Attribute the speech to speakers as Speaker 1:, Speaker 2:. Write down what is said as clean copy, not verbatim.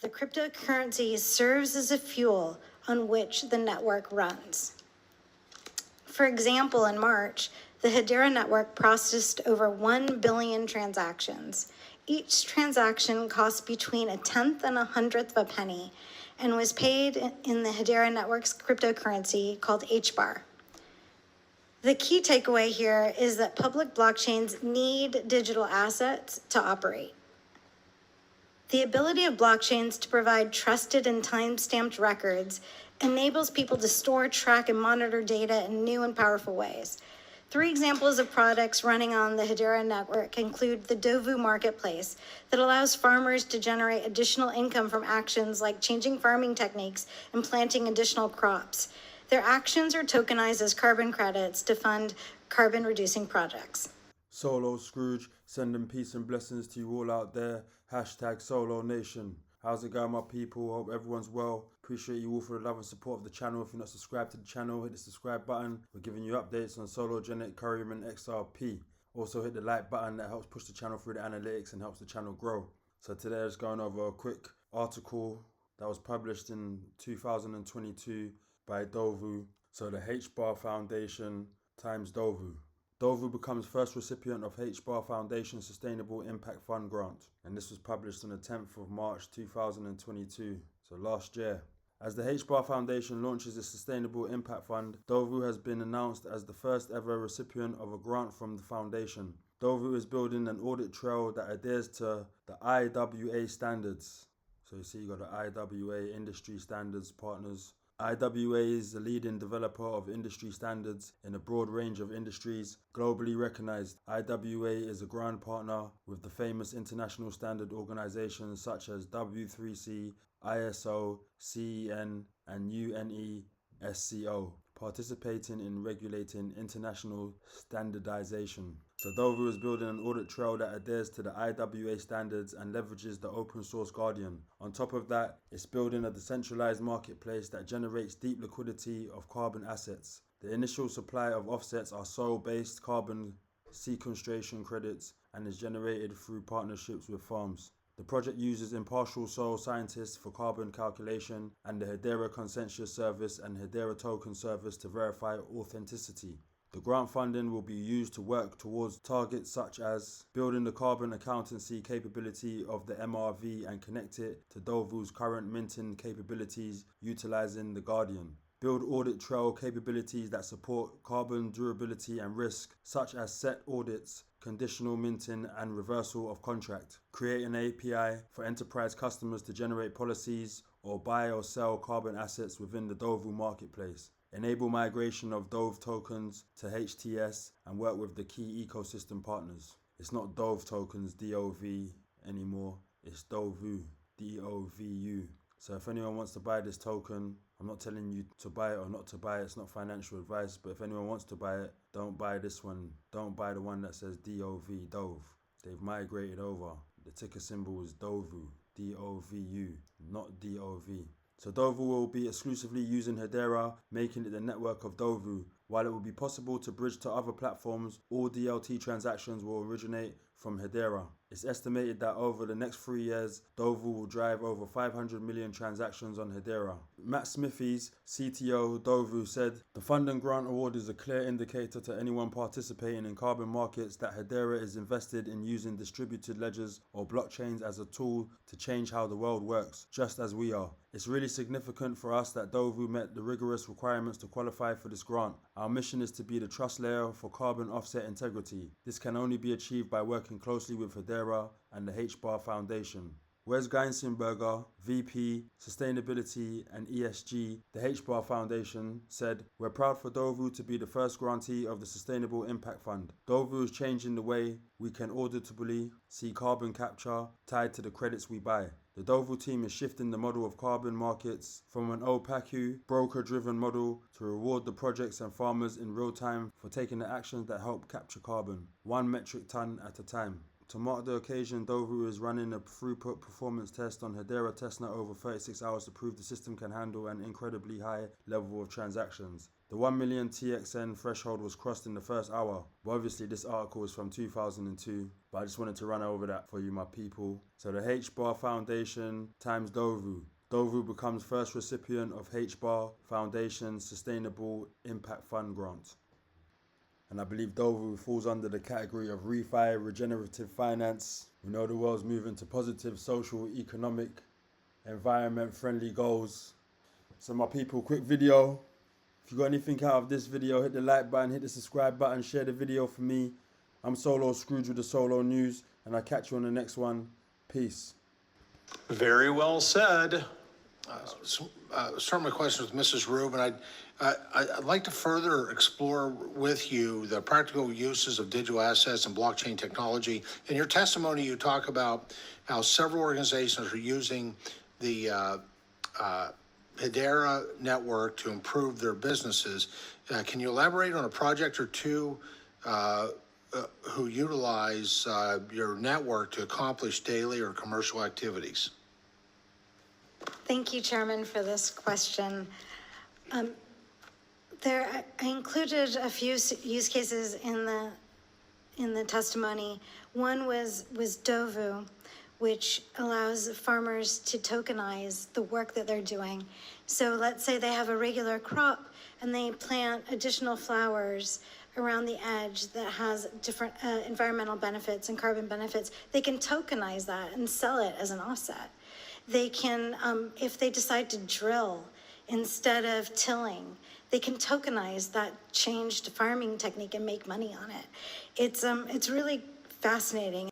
Speaker 1: The cryptocurrency serves as a fuel on which the network runs. For example, in March, the HEDERA network processed over 1 billion transactions. Each transaction cost between a tenth and a hundredth of a penny and was paid in the HEDERA network's cryptocurrency called HBAR. The key takeaway here is that public blockchains need digital assets to operate. The ability of blockchains to provide trusted and time-stamped records enables people to store, track, and monitor data in new and powerful ways. 3 examples of products running on the HEDERA network include the DOVU marketplace that allows farmers to generate additional income from actions like changing farming techniques and planting additional crops. Their actions are tokenized as carbon credits to fund carbon-reducing projects.
Speaker 2: Solo Scrooge, sending peace and blessings to you all out there. Hashtag Solo Nation. How's it going, my people? Hope everyone's well. Appreciate you all for the love and support of the channel. If you're not subscribed to the channel, hit the subscribe button. We're giving you updates on Sologenic, Curryman, XRP. Also hit the like button, that helps push the channel through the analytics and helps the channel grow. So today I was going over a quick article that was published in 2022 by DOVU. So the HBAR Foundation times DOVU. DOVU becomes first recipient of HBAR Foundation Sustainable Impact Fund grant, and this was published on the 10th of March 2022, so last year. As the HBAR Foundation launches its Sustainable Impact Fund, DOVU has been announced as the first ever recipient of a grant from the foundation. DOVU is building an audit trail that adheres to the IWA standards. So you see you got the IWA Industry Standards Partners. IWA is the leading developer of industry standards in a broad range of industries, globally recognized. IWA is a grant partner with the famous international standard organizations such as W3C, ISO, CEN, and UNESCO, participating in regulating international standardization. So DOVU is building an audit trail that adheres to the IWA standards and leverages the open source Guardian. On top of that, it's building a decentralized marketplace that generates deep liquidity of carbon assets. The initial supply of offsets are soil-based carbon sequestration credits and is generated through partnerships with farms. The project uses impartial soil scientists for carbon calculation and the HEDERA Consensus Service and HEDERA Token Service to verify authenticity. The grant funding will be used to work towards targets such as building the carbon accountancy capability of the MRV and connect it to DOVU's current minting capabilities utilizing the Guardian. Build audit trail capabilities that support carbon durability and risk, such as set audits, conditional minting, and reversal of contract. Create an API for enterprise customers to generate policies or buy or sell carbon assets within the DOVU marketplace. Enable migration of DOVU tokens to HTS and work with the key ecosystem partners. It's not DOVU tokens, DOV anymore, it's DOVU, DOVU. So if anyone wants to buy this token, I'm not telling you to buy it or not to buy it, it's not financial advice, but if anyone wants to buy it, don't buy this one. Don't buy the one that says DOV, DOV. They've migrated over. The ticker symbol is DOVU, DOVU, not DOV. So DOVU will be exclusively using HEDERA, making it the network of DOVU. While it will be possible to bridge to other platforms, all DLT transactions will originate from HEDERA. It's estimated that over the next 3 years, DOVU will drive over 500 million transactions on HEDERA. Matt Smithies, CTO DOVU, said, "The fund and grant award is a clear indicator to anyone participating in carbon markets that HEDERA is invested in using distributed ledgers or blockchains as a tool to change how the world works, just as we are. It's really significant for us that DOVU met the rigorous requirements to qualify for this grant. Our mission is to be the trust layer for carbon offset integrity. This can only be achieved by working closely with HEDERA and the HBAR Foundation." Wes Geinsenberger, VP, Sustainability and ESG, the HBAR Foundation, said, "We're proud for DOVU to be the first grantee of the Sustainable Impact Fund. DOVU is changing the way we can auditably see carbon capture tied to the credits we buy. The DOVU team is shifting the model of carbon markets from an opaque, broker-driven model to reward the projects and farmers in real time for taking the actions that help capture carbon, 1 metric ton at a time." To mark the occasion, DOVU is running a throughput performance test on HEDERA testnet over 36 hours to prove the system can handle an incredibly high level of transactions. The 1 million TXN threshold was crossed in the first hour. But obviously this article is from 2002, but I just wanted to run over that for you, my people. So the HBAR Foundation times DOVU. DOVU becomes first recipient of HBAR Foundation's Sustainable Impact Fund grant. And I believe DOVU falls under the category of refi, regenerative finance. We know the world's moving to positive social, economic, environment-friendly goals. So my people, quick video. If you got anything out of this video, hit the like button, hit the subscribe button, share the video for me. I'm Solo Scrooge with the Solo News, and I'll catch you on the next one. Peace.
Speaker 3: Very well said. Start my question with Mrs. Rubin. I'd like to further explore with you the practical uses of digital assets and blockchain technology. In your testimony, you talk about how several organizations are using the HEDERA network to improve their businesses. Can you elaborate on a project or two who utilize your network to accomplish daily or commercial activities?
Speaker 1: Thank you, Chairman, for this question. I included a few use cases in the testimony. One was DOVU, which allows farmers to tokenize the work that they're doing. So let's say they have a regular crop and they plant additional flowers around the edge that has different environmental benefits and carbon benefits. They can tokenize that and sell it as an offset. They can, if they decide to drill instead of tilling, they can tokenize that changed farming technique and make money on it. It's really fascinating.